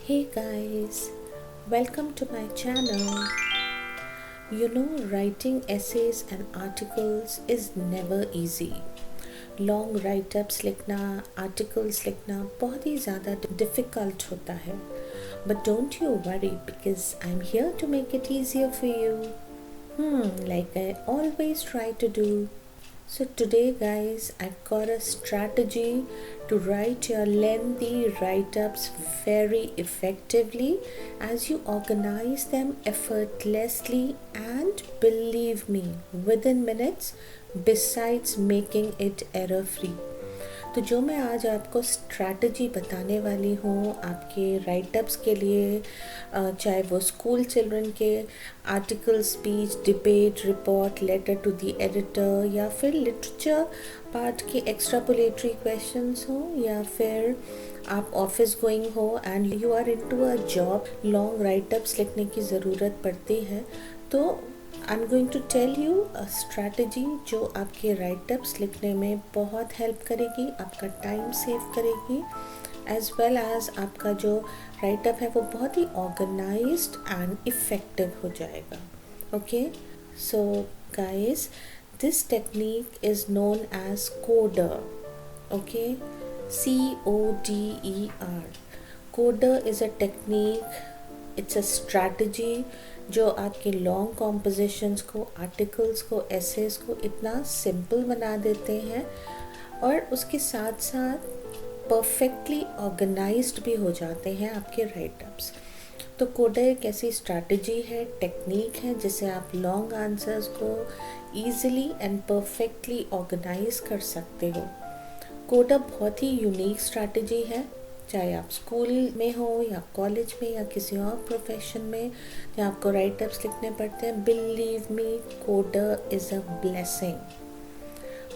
Hey guys, welcome to my channel. Writing essays and articles is never easy. Long writeups लिखना, articles लिखना बहुत ही ज़्यादा difficult होता है. But don't you worry because I am here to make it easier for you. Like I always try to do. So today guys, I've got a strategy to write your lengthy write-ups very effectively as you organize them effortlessly and believe me, within minutes, besides making it error-free. तो जो मैं आज आपको strategy बताने वाली हूँ आपके write-ups के लिए, चाहे वो स्कूल चिल्ड्रन के article, speech, debate, report, letter to the editor, या फिर लिटरेचर पार्ट के एक्स्ट्रापोलेटरी क्वेश्चंस हो, या फिर आप ऑफिस गोइंग हो and you are into a job, long writeups लिखने की ज़रूरत पड़ती है. तो I am going to tell you a strategy जो आपके राइटअप्स लिखने में बहुत हेल्प करेगी, आपका टाइम सेव करेगी, एज वेल एज आपका जो राइटअप है वो बहुत ही ऑर्गेनाइज्ड एंड इफ़ेक्टिव हो जाएगा. Okay, so guys, this technique is known as CODER. Okay, CODER. CODER is a technique, it's a strategy जो आपके लॉन्ग कॉम्पोजिशंस को, आर्टिकल्स को, एसेस को इतना सिंपल बना देते हैं और उसके साथ साथ परफेक्टली ऑर्गेनाइज्ड भी हो जाते हैं आपके राइटअप्स. तो कोडर एक ऐसी स्ट्रैटेजी है, टेक्निक है जिससे आप लॉन्ग आंसर्स को ईजिली एंड परफेक्टली ऑर्गेनाइज कर सकते हो. कोडर बहुत ही यूनिक स्ट्रैटेजी है, चाहे आप स्कूल में हो या कॉलेज में या किसी और प्रोफेशन में जहाँ आपको राइटअप्स लिखने पड़ते हैं. Believe me, CODER is a blessing.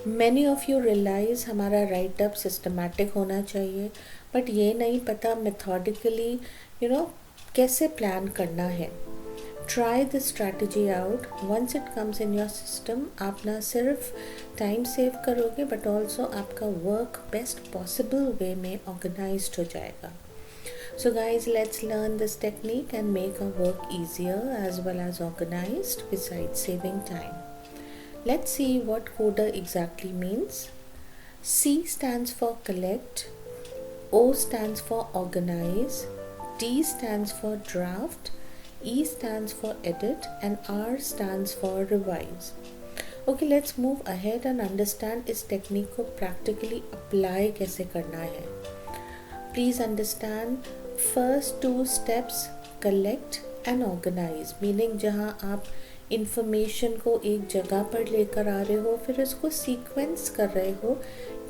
Many of you realize हमारा राइटअप सिस्टमैटिक होना चाहिए, बट ये नहीं पता मेथोडिकली कैसे प्लान करना है. Try this strategy out. Once it comes in your system, आप ना सिर्फ टाइम सेव करोगे बट ऑल्सो आपका वर्क बेस्ट पॉसिबल वे में ऑर्गेनाइज्ड हो जाएगा. So guys, let's learn this technique and make our work easier as well as organized besides saving time. Let's see what coder exactly means. C stands for collect, O stands for organize, D stands for draft, E stands for edit, and R stands for revise. Okay, let's move ahead and understand इस technique को practically apply कैसे करना है. Please understand first two steps, collect and organize, meaning जहाँ आप information को एक जगह पर लेकर आ रहे हो फिर उसको sequence कर रहे हो,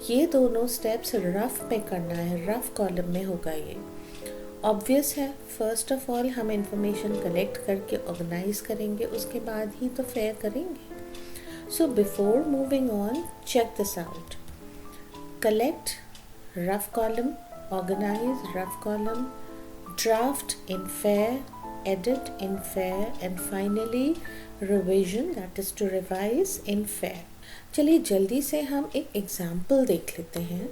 ये दोनों steps रफ में करना है, रफ कॉलम में होगा. ये ऑब्वियस है. फर्स्ट ऑफ ऑल हम इंफॉर्मेशन कलेक्ट करके ऑर्गेनाइज करेंगे, उसके बाद ही तो फेयर करेंगे. So before moving on, check this out. Collect, rough column, organise, rough column, draft in fair, edit in fair, and finally revision, that is to revise, in fair. चलिए जल्दी से हम एक एग्जाम्पल देख लेते हैं.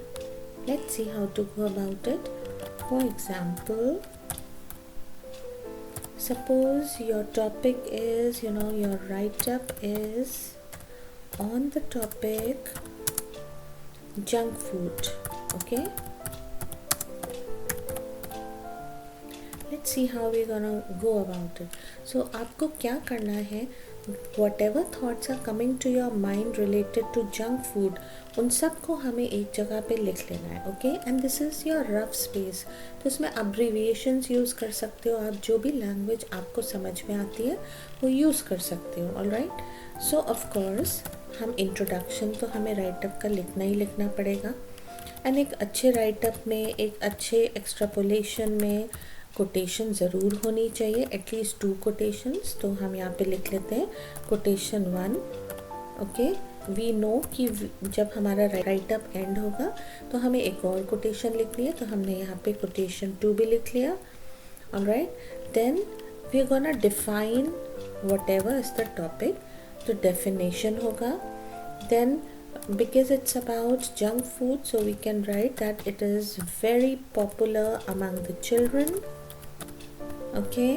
Let's see how to go about it. For example, suppose your topic is, your write-up is on the topic junk food. Okay, let's see how we're gonna go about it. So आपको क्या करना है, whatever thoughts are coming to your mind related to junk food, उन सब को हमें एक जगह पे लिख लेना है. Okay, and this is your rough space. तो इसमें अब्रीविएशंस यूज़ कर सकते हो आप, जो भी लैंग्वेज आपको समझ में आती है वो यूज़ कर सकते हो. ऑलराइट, सो ऑफ कोर्स हम इंट्रोडक्शन तो हमें राइटअप का लिखना ही लिखना पड़ेगा. एंड एक अच्छे राइटअप में, एक अच्छे एक्स्ट्रापोलेशन में कोटेशन ज़रूर होनी चाहिए, एटलीस्ट 2 कोटेशंस. तो हम यहाँ पे लिख लेते हैं कोटेशन 1. ओके, वी नो कि जब हमारा राइटअप एंड होगा तो हमें एक और कोटेशन लिखनी है, तो हमने यहाँ पे कोटेशन 2 भी लिख लिया. Alright, then we are gonna define whatever is the topic. तो डेफिनेशन होगा. Then because it's about junk food, so we can write that it is very popular among the children. Okay.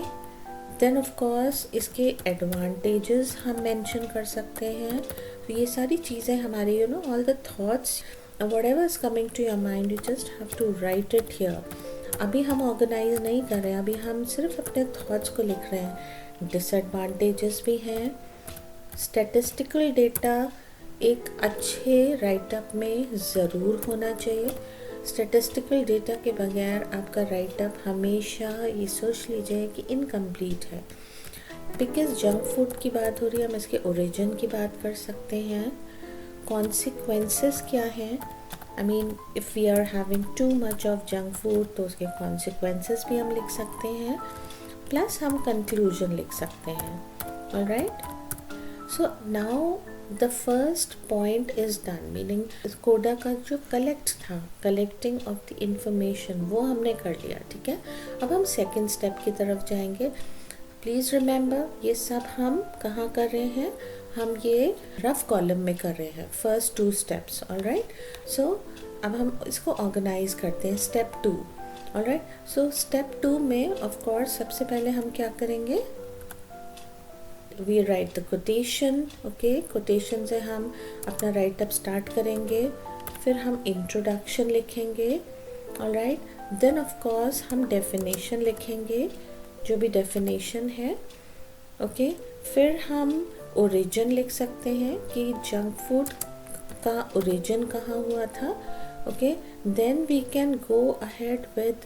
Then of course इसके advantages हम mention कर सकते हैं। तो ये सारी चीज़ें हमारी all the thoughts whatever is coming to your mind you just have to write it here. अभी हम ऑर्गेनाइज नहीं कर रहे हैं, अभी हम सिर्फ अपने थॉट्स को लिख रहे हैं। डिसएडवांटेजेस भी हैं। स्टैटिस्टिकल डेटा एक अच्छे राइटअप में ज़रूर होना चाहिए। स्टैटिस्टिकल डेटा के बगैर आपका राइटअप हमेशा ये सोच लीजिए कि इनकम्प्लीट है। बिकॉज जंक फूड की बात हो रही है, हम इसके ओरिजिन की बात कर सकते हैं। कॉन्सिक्वेंसेस क्या हैं? I mean if we are having too much of junk food तो उसके कॉन्सिक्वेंसेस भी हम लिख सकते हैं, प्लस हम कंक्लूजन लिख सकते हैं। Alright, so now the first point is done, meaning कोडा का जो कलेक्ट था, कलेक्टिंग ऑफ द इंफॉर्मेशन, वो हमने कर लिया। ठीक है, अब हम सेकेंड स्टेप की तरफ जाएंगे। प्लीज़ रिमेंबर ये सब हम कहाँ कर रहे हैं? हम ये रफ कॉलम में कर रहे हैं, फर्स्ट 2 स्टेप्स। ऑलराइट, सो अब हम इसको ऑर्गेनाइज करते हैं। स्टेप 2। ऑलराइट, सो स्टेप 2 में ऑफ कोर्स सबसे पहले हम क्या करेंगे? We write the quotation. Okay, quotation से हम अपना राइट अप स्टार्ट करेंगे, फिर हम इंट्रोडक्शन लिखेंगे। ऑलराइट, देन ऑफ कोर्स हम डेफिनेशन लिखेंगे, जो भी डेफिनेशन है। ओके, फिर हम ओरिजिन लिख सकते हैं कि जंक फूड का ओरिजिन कहाँ हुआ था। Okay, then we can go ahead with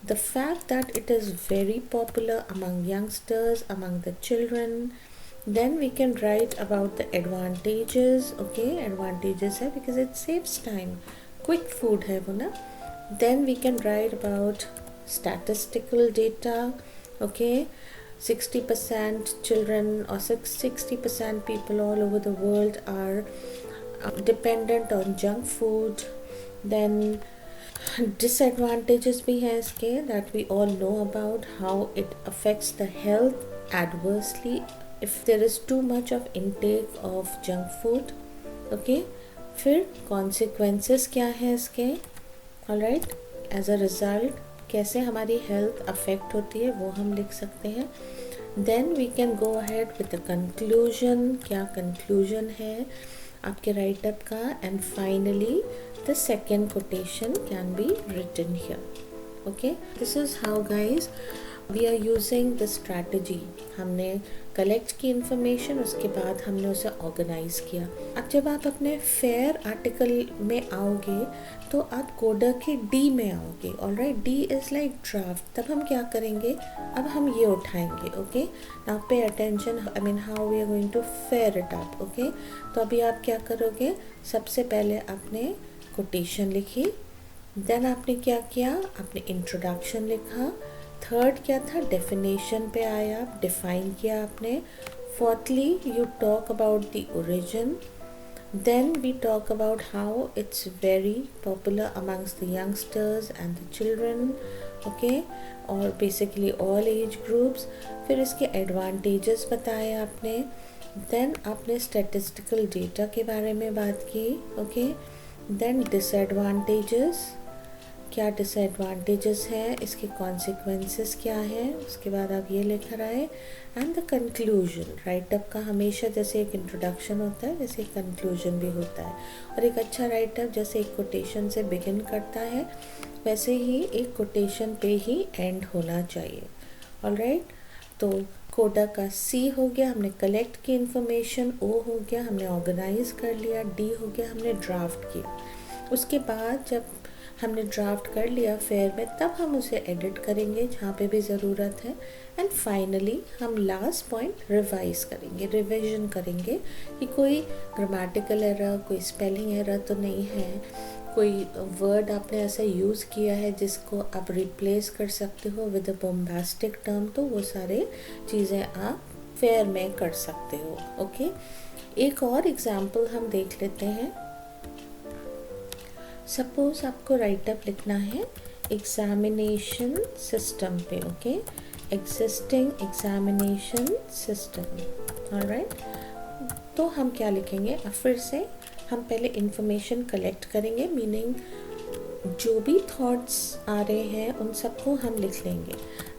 the fact that it is very popular among youngsters, among the children. Then we can write about the advantages. Okay, advantages है because it saves time, quick food है वो ना। Then we can write about statistical data. Okay, 60% children or 60% people all over the world are dependent on junk food. Then disadvantages भी हैं इसके, that we all know about how it affects the health adversely if there is too much of intake of junk food. Okay, फिर consequences क्या है इसके? alright, as a result कैसे हमारी health affect होती है वो हम लिख सकते हैं। then we can go ahead with the conclusion, क्या conclusion है आपके राइटअप का। And finally the second quotation can be written here. Okay, this is how guys we are using the strategy. हमने कलेक्ट की इंफॉर्मेशन, उसके बाद हमने उसे ऑर्गेनाइज किया। अब जब आप अपने फेयर आर्टिकल में आओगे तो आप कोडा के डी में आओगे। Alright, D is like draft. तब हम क्या करेंगे? अब हम ये उठाएंगे। Okay, now pay attention, I mean how we are going to fair it up. Okay, तो अभी आप क्या करोगे? सबसे पहले आपने कोटेशन लिखी, देन आपने क्या किया? आपने इंट्रोडक्शन लिखा। थर्ड क्या था? डेफिनेशन पे आया, डिफाइन किया आपने। Fourthly you talk about the origin, then we talk about how it's very popular amongst the youngsters and the children. Okay, और बेसिकली ऑल एज ग्रुप्स। फिर इसके एडवांटेजेस बताए आपने। देन आपने स्टैटिस्टिकल डेटा के बारे में बात की। ओके, देन डिसएडवांटेजेस, क्या डिसएडवांटेजेस हैं, इसके कॉन्सिक्वेंसेस क्या हैं, उसके बाद आप ये लेकर आए। एंड द कंक्लूजन, राइटअप का हमेशा जैसे एक इंट्रोडक्शन होता है वैसे एक कंक्लूजन भी होता है। और एक अच्छा राइटअप जैसे एक कोटेशन से बिगिन करता है वैसे ही एक कोटेशन पे ही एंड होना चाहिए। ऑलराइट, तो कोडा का सी हो गया, हमने कलेक्ट की इंफॉर्मेशन। ओ हो गया, हमने ऑर्गेनाइज कर लिया। डी हो गया, हमने ड्राफ्ट किया। उसके बाद जब हमने ड्राफ्ट कर लिया फेयर में, तब हम उसे एडिट करेंगे जहाँ पे भी ज़रूरत है। एंड फाइनली हम लास्ट पॉइंट रिवाइज करेंगे, रिविजन करेंगे कि कोई ग्रामेटिकल एरर, कोई स्पेलिंग एरर तो नहीं है, कोई वर्ड आपने ऐसा यूज़ किया है जिसको आप रिप्लेस कर सकते हो विद अ बॉम्बास्टिक टर्म, तो वो सारे चीज़ें आप फेयर में कर सकते हो। ओके, एक और एग्जाम्पल हम देख लेते हैं। सपोज आपको राइटअप लिखना है एग्जामिनेशन सिस्टम पे। Okay, existing examination system. Alright, तो हम क्या लिखेंगे? अब फिर से हम पहले इंफॉर्मेशन कलेक्ट करेंगे, मीनिंग जो भी थॉट्स आ रहे हैं उन सबको हम लिख लेंगे।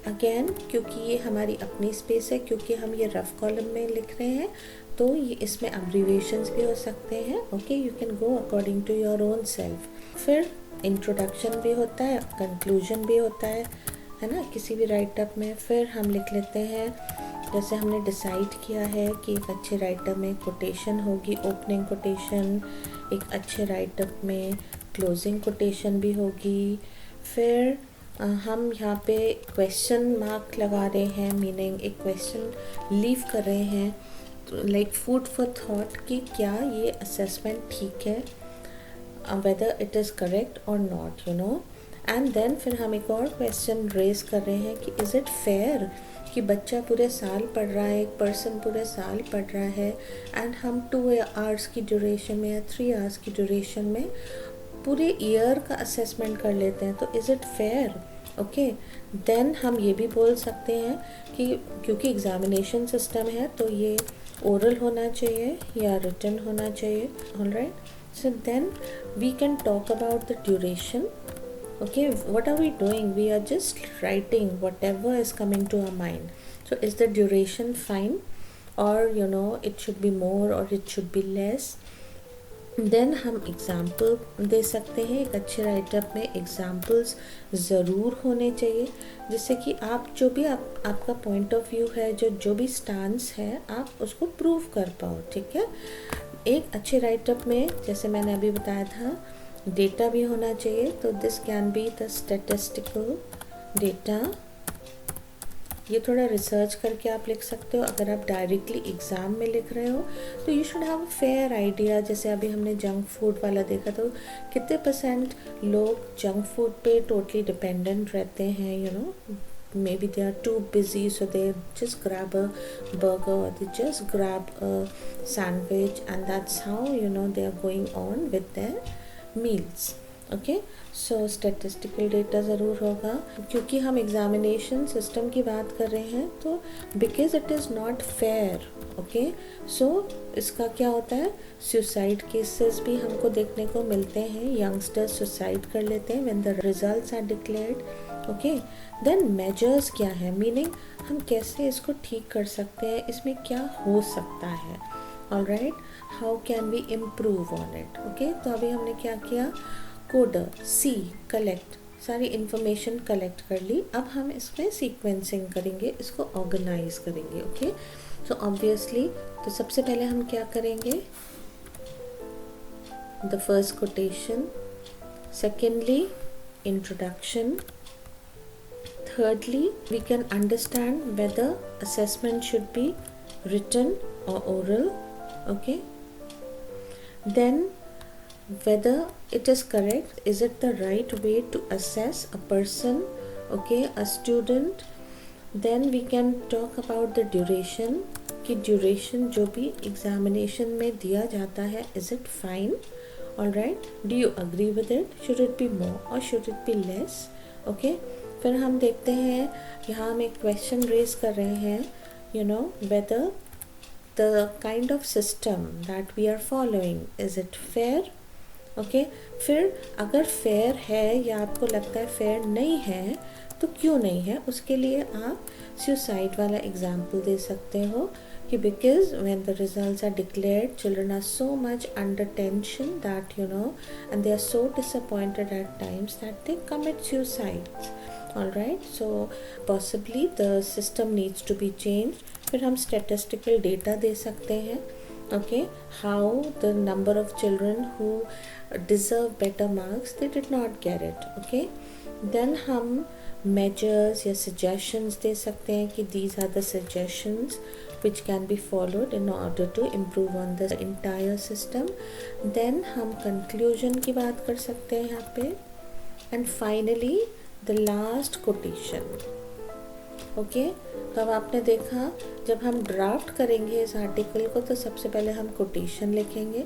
अगेन क्योंकि ये हमारी अपनी स्पेस है, क्योंकि हम ये रफ कॉलम में लिख रहे हैं, तो ये इसमें अब्रीविएशंस भी हो सकते हैं। Okay, you can go according to your own self. फिर इंट्रोडक्शन भी होता है, कंक्लूजन भी होता है ना, किसी भी राइटअप में। फिर हम लिख लेते हैं, जैसे हमने डिसाइड किया है कि एक अच्छे राइटअप में कोटेशन होगी, ओपनिंग कोटेशन, एक अच्छे राइटअप में क्लोजिंग कोटेशन भी होगी। फिर हम यहाँ पे क्वेश्चन मार्क लगा रहे हैं, मीनिंग एक क्वेश्चन लीव कर रहे हैं, लाइक फूड फॉर थॉट कि क्या ये असेसमेंट ठीक है, वेदर इट इज़ करेक्ट और not, you know. And then फिर हम एक और क्वेश्चन रेज कर रहे हैं कि इज़ इट फेयर कि बच्चा पूरे साल पढ़ रहा है, एक पर्सन पूरे साल पढ़ रहा है, एंड हम 2 आवर्स की ड्यूरेशन में या 3 आवर्स की ड्यूरेशन में पूरे ईयर का असेसमेंट कर लेते हैं, तो is it fair. Okay, then हम ये भी बोल सकते हैं कि क्योंकि एग्जामिनेशन सिस्टम है तो ये ओरल होना चाहिए या रिटन होना चाहिए। Alright, so then we can talk about the duration. Okay, what are we doing? We are just writing whatever is coming to our mind. So is the duration fine, or you know it should be more or it should be less? Then हम example दे सकते हैं। एक अच्छे write up में examples ज़रूर होने चाहिए, जिससे कि आप जो भी आपका पॉइंट ऑफ व्यू है, जो भी स्टांस है, आप उसको प्रूव कर पाओ। ठीक है, एक अच्छे राइटअप में जैसे मैंने अभी बताया था, डेटा भी होना चाहिए। तो this can be the statistical data. ये थोड़ा रिसर्च करके आप लिख सकते हो। अगर आप डायरेक्टली एग्ज़ाम में लिख रहे हो तो you should have a fair idea. जैसे अभी हमने जंक फूड वाला देखा, तो कितने परसेंट लोग जंक फूड पे टोटली डिपेंडेंट रहते हैं, you know, maybe they are too busy, so they just grab a burger or they just grab a sandwich, and that's how, you know, they are going on with their meals. Okay, so statistical data ज़रूर होगा, क्योंकि हम examination system की बात कर रहे हैं, तो because it is not fair. Okay, so इसका क्या होता है, सुसाइड केसेस भी हमको देखने को मिलते हैं। यंगस्टर्स सुसाइड कर लेते हैं when the results are declared. Okay, then measures क्या है, मीनिंग हम कैसे इसको ठीक कर सकते हैं, इसमें क्या हो सकता है। Alright, how can we improve on it. Okay, तो अभी हमने क्या किया, कोडर सी कलेक्ट, सारी इंफॉर्मेशन कलेक्ट कर ली। अब हम इसमें सीक्वेंसिंग करेंगे, इसको ऑर्गेनाइज करेंगे। ओके, सो ऑब्वियसली तो सबसे पहले हम क्या करेंगे, the first quotation, secondly introduction, thirdly we can understand whether assessment should be written or oral. Okay, then whether it is correct, is it the right way to assess a person, okay, a student. Then we can talk about the duration, कि duration जो भी examination में दिया जाता है, is it fine? Alright, do you agree with it? Should it be more or should it be less? Okay, फिर हम देखते हैं, यहाँ हम एक क्वेश्चन रेज कर रहे हैं, you know, whether the kind of system that we are following, is it fair? Okay, फिर अगर फेयर है या आपको लगता है फेयर नहीं है, तो क्यों नहीं है, उसके लिए आप सुसाइड वाला एग्जाम्पल दे सकते हो कि because when the results are declared, children are so much under tension that, you know, and they are so disappointed at times that they commit suicide. Alright, so possibly the system needs to be change. फिर हम statistical data दे सकते हैं। Okay, how the number of children who deserve better marks, they did not get it. Okay, then हम measures या suggestions दे सकते हैं कि these are the suggestions which can be followed in order to improve on the entire system. Then हम conclusion की बात कर सकते हैं यहाँ पे, and finally the last quotation. Okay, तो अब आपने देखा, जब हम ड्राफ्ट करेंगे इस आर्टिकल को, तो सबसे पहले हम कोटेशन लिखेंगे,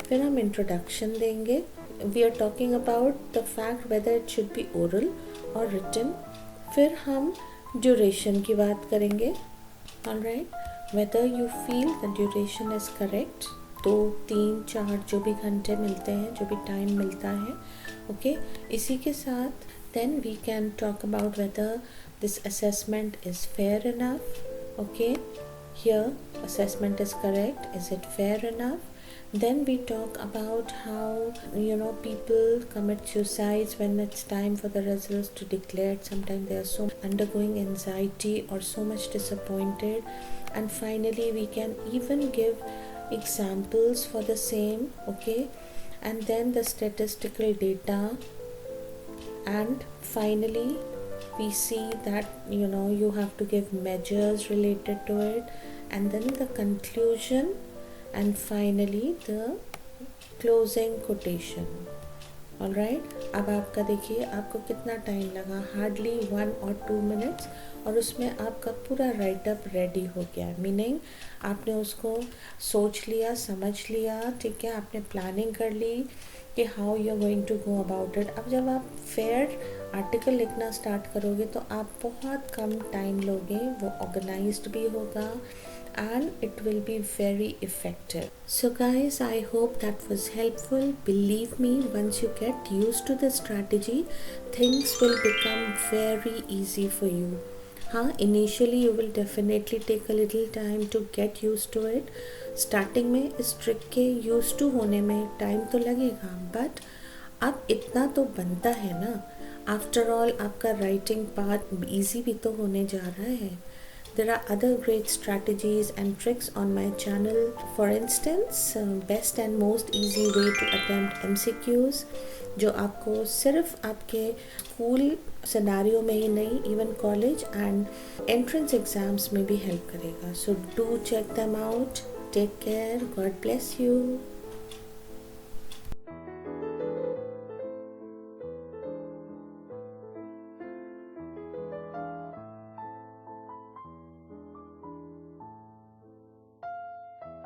फिर हम इंट्रोडक्शन देंगे। We are talking about the fact whether it should be oral और रिटन। फिर हम ड्यूरेशन की बात करेंगे। Alright, whether you feel the duration is correct, 2, 3, 4 जो भी घंटे मिलते हैं, जो भी टाइम मिलता है, ओके, इसी के साथ then we can talk about whether this assessment is fair enough. Okay, here assessment is correct, is it fair enough? Then we talk about how people commit suicides when it's time for the results to declare. Sometimes they are so undergoing anxiety or so much disappointed. And finally we can even give examples for the same. Okay, and then the statistical data, and finally we see that you have to give measures related to it, and then the conclusion, and finally the closing quotation. All right, अब आपका देखिए आपको कितना time लगा, hardly 1 or 2 minutes, और उसमें आपका पूरा राइटअप रेडी हो गया। मीनिंग आपने उसको सोच लिया, समझ लिया, ठीक है, आपने प्लानिंग कर ली कि how you are going to go about it. अब जब आप फेयर आर्टिकल लिखना स्टार्ट करोगे तो आप बहुत कम टाइम लोगे, वो ऑर्गेनाइज्ड भी होगा and it will be very effective. So guys, I hope that was helpful. Believe me, once you get used to the strategy, things will become very easy for you. Initially you will definitely take a little time to get used to it. Starting में इस trick के used to होने में time तो लगेगा, but अब इतना तो बनता है ना। आफ्टर ऑल आपका राइटिंग पार्ट ईजी भी तो होने जा रहा है। There are other great strategies and tricks on my channel. For instance, best and most easy way to attempt MCQs, जो आपको सिर्फ आपके स्कूल सिनेरियो में ही नहीं, even college and entrance exams में भी हेल्प करेगा. So do check them out. Take care. God bless you.